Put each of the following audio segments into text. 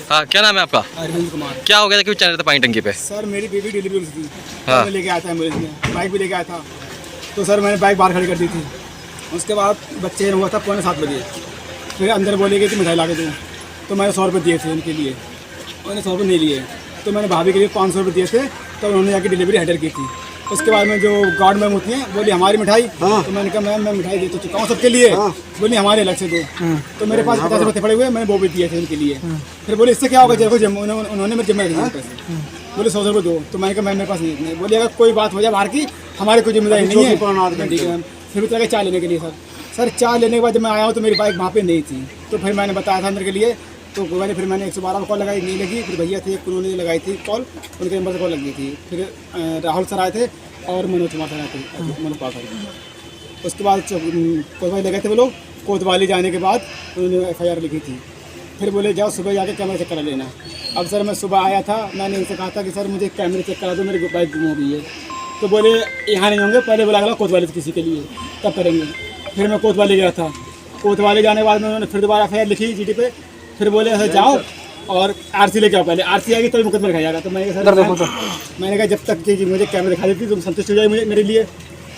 हाँ, क्या नाम है आपका? अरविंद कुमार। क्या हो गया था, क्यों चल रहे थे पानी टंकी पे? सर मेरी बेबी डिलीवरी हुई थी। हाँ। मैं लेके आया था एम्बुलेंस में, बाइक भी लेके आया था। तो सर मैंने बाइक बाहर खड़ी कर दी थी। उसके बाद बच्चे हुआ था 6:45 बजे। फिर अंदर बोले कि मिठाई ला के दो, तो मैंने 100 रुपये दिए थे उनके लिए। उन्होंने 100 रुपये नहीं लिए, तो मैंने भाभी के लिए 500 रुपये दिए थे। तो उन्होंने जाके डिलीवरी हैंडल की थी। उसके बाद में जो गार्ड मैम होती हैं बोली हमारी मिठाई। हाँ। तो मैंने कहा मैम मैं मिठाई दे तो चुका हूँ सबके लिए। हाँ। बोली हमारे अलग से दो। हाँ। तो मेरे पास 50 रुपये पड़े हुए, मैंने वो भी दिए थे उनके लिए। हाँ। फिर बोले इससे क्या होगा, देखो उन्होंने मेरे जिम्मे रखे पैसे। बोले 100 रुपये दो, तो मैंने कहा मैम मेरे पास नहीं इतने। बोले अगर कोई बात हो जाए बाहर की, हमारी कोई जिम्मेदारी नहीं है। ठीक है मैम। फिर उतर के चाय लेने के लिए सर चाय लेने के बाद जब मैं आया हूँ तो मेरी बाइक वहाँ पे नहीं थी। तो फिर मैंने बताया था अंदर के लिए, तो मैंने फिर मैंने 112 में कॉल लगाई, नहीं लगी। फिर भैया थे उन्होंने लगाई थी कॉल, उनके नंबर से कॉल लगी थी। फिर राहुल सर आए थे और मनोज कुमार सर आए थे, मनोज कुमार सर। उसके बाद कोतवाली ले गए थे वो लोग। कोतवाली जाने के बाद उन्होंने FIR लिखी थी। फिर बोले जाओ सुबह जाके कैमरा चेक करा लेना। अब सर मैं सुबह आया था, मैंने इनसे कहा था कि सर मुझे कैमरे चेक करा दो, मेरी बाइक गुम हो गई है। तो बोले यहाँ नहीं होंगे, पहले बुला गया कोतवाली से किसी के लिए, तब करेंगे। फिर मैं कोतवाली गया था। कोतवाली जाने के बाद में उन्होंने फिर दोबारा FIR लिखी GT पे। फिर बोले ऐसे जाओ और RC लेके आओ, पहले RC आएगी तो मुकदमा लिखाया जाएगा। तो मैंने कहा जब तक कि मुझे कैमरा दिखा देती तुम संतुष्ट हो जाए मुझे मेरे लिए।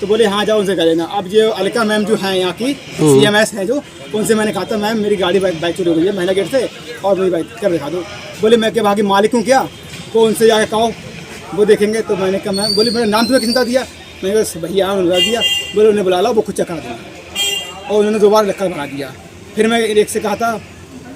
तो बोले हाँ जाओ उनसे कर लेना। अब जो अलका मैम जो है यहाँ की CMS है जो, उनसे मैंने कहा था मैम मेरी गाड़ी बाइक चोरी हो गई है महिला गेट से और मेरी बाइक कैमरा दिखा दो। बोले मैं क्या वहाँ की मालिक हूँ क्या, तो उनसे जाके कहो वो देखेंगे। तो मैंने कहा मैम, बोली मेरा नाम तुम्हें किसने दिया? मैंने कहा भैया उन्होंने दिया। बोले उन्हें बुला लो, वो खुद चेक करा देना। और उन्होंने दोबारा लक्कर भरा दिया। फिर मैं एक से कहा था,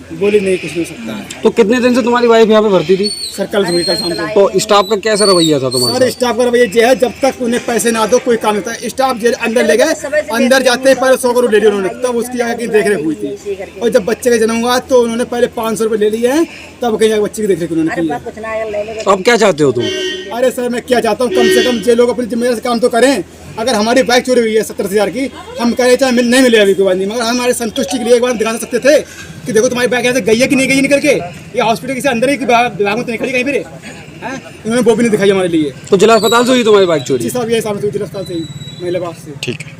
बोली नहीं कुछ नहीं हो सकता है। तो कितने दिन से तुम्हारी वाइफ यहाँ पे भर्ती थी? सर कल शाम को। तो स्टाफ का कैसा रवैया था तुम्हारा? सर स्टाफ का रवैया ये है, जब तक उन्हें पैसे ना दो कोई काम नहीं होता। स्टाफ अंदर ले गए, अंदर जाते पहले 100 करोड़ ले लिया उन्होंने, तब उसकी आगे की देख रेख हुई थी। और जब बच्चे का जन्म हुआ तो उन्होंने पहले 500 रुपये ले लिए हैं, तब कहीं बच्चे की देख रेख उन्होंने की है। तो अब क्या चाहते हो तुम? अरे सर मैं क्या चाहता हूँ, कम से कम जो लोग अपनी जिम्मेदारी से काम तो करें। अगर हमारी बाइक चोरी हुई है 70,000 की, हम कह रहे चाहे नहीं मिले अभी कोई बात नहीं, मगर हमारे संतुष्टि के लिए एक बार दिखा सकते थे कि देखो तुम्हारी बाइक ऐसे गई है कि नहीं गई निकल के। ये हॉस्पिटल के अंदर ही विभाग में तो नहीं खड़ी कहीं फिर है, इन्होंने वो भी नहीं दिखाई हमारे लिए। तो जिला अस्पताल से हुई तुम्हारी बाइक चोरी? जी साहब, ये साहब जिला अस्पताल से ही महिला बाग से। ठीक है।